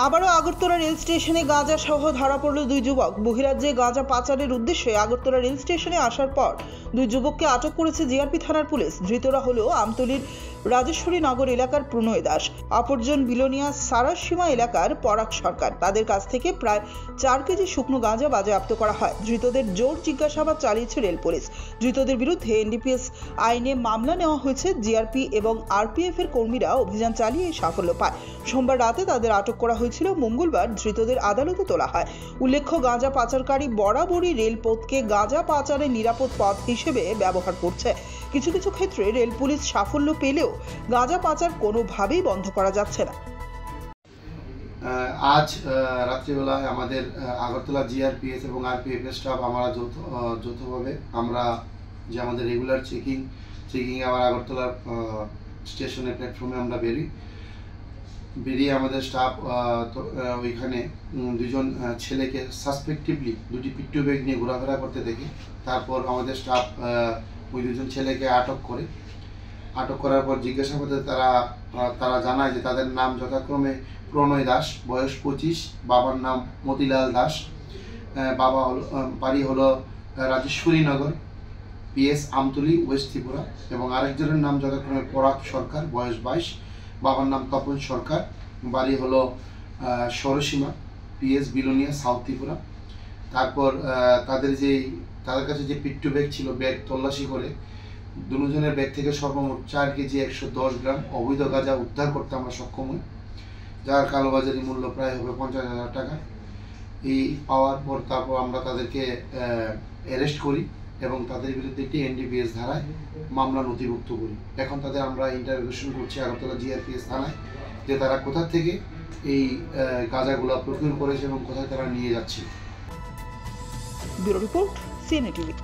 আবারও আগরতলা রেল স্টেশনে গাঁজা সহ ধরা পড়ল দুই যুবক। বহিরাজ্যে গাঁজা পাচারের উদ্দেশ্যে আগরতলা রেল স্টেশনে আসার পর দুই যুবককে আটক করেছে জিআরপি থানার পুলিশ। ধৃতরা হলো আমতলীর রাজেশ্বরী নগর এলাকার প্রণয় দাস, অপরজন বিলোনিয়া সারাসীমা এলাকার পরাগ সরকার। তাদের কাছ থেকে প্রায় 4 কেজি শুকনো গাঁজা বাজেয়াপ্ত করা হয়। ধৃতদের জোর জিজ্ঞাসাবাদ চালিয়েছে রেল পুলিশ। ধৃতদের বিরুদ্ধে এনডিপিএস আইনে মামলা নেওয়া হয়েছে। জিআরপি এবং আরপিএফ এর কর্মীরা অভিযান চালিয়ে সাফল্য পায়। সোমবার রাতে তাদের আটক করা হয়েছিল। মঙ্গলবার ধৃতদের আদালতে তোলা হয়। উল্লেখ্য, গাঁজা পাচারকারী বরাবরই রেলপথকে গাঁজা পাচারের নিরাপদ পথ হিসেবে ব্যবহার করছে। কিছু কিছু ক্ষেত্রে রেল পুলিশ সাফল্য পেলেও গাঁজা পাচার কোনোভাবেই বন্ধ করা যাচ্ছে না। আজ রাত্রিবেলায় আমাদের আগরতলা জিআরপিএস এবং আরপিএফ স্টাফ আমরা যৌথভাবে আমরা যে আমাদের রেগুলার চেকিং আবার আগরতলা স্টেশনের প্ল্যাটফর্মে আমরা বেরিয়ে আমাদের স্টাফ ওইখানে দুজন ছেলেকে সাসপেক্টিভলি দুটি পিট্টু ব্যাগ নিয়ে ঘোরাফেরা করতে দেখি। তারপর আমাদের স্টাফ ওই দুজন ছেলেকে আটক করার পর জিজ্ঞাসাবাদে তারা জানায় যে তাদের নাম যথাক্রমে প্রণয় দাস, বয়স 25, বাবার নাম মতিলাল দাস, বাড়ি হলো রাজেশ্বরী নগর, পিএস আমতলী, ওয়েস্ট ত্রিপুরা, এবং আরেকজনের নাম যথাক্রমে পরাগ সরকার, বয়স 22, বাবার নাম তপন সরকার, বাড়ি হলো সরসীমা, পিএস বিলোনিয়া, সাউথ ত্রিপুরা। তারপর তাদের কাছে যে পিট্টু ব্যাগ ছিল, ব্যাগ তল্লাশি করে দুজনের ব্যাগ থেকে সর্বমোট 4 কেজি 110 গ্রাম অবৈধ গাঁজা উদ্ধার করতে আমরা সক্ষম হই, যার কালোবাজারি মূল্য প্রায় হবে 50,000 টাকা। এই পাওয়ার পর তারপর আমরা তাদেরকে অ্যারেস্ট করি এবং তাদের বিরুদ্ধে একটি এনডিপিএস ধারায় মামলা নথিভুক্ত করি। এখন তাদের আমরা ইন্টারোগেশন করছি আগরতলা জিআরপিএস থানায়, যে তারা কোথা থেকে এই গাঁজাগুলো প্রকিউর করেছে এবং কোথায় তারা নিয়ে যাচ্ছে। Bureau report, CNA TV.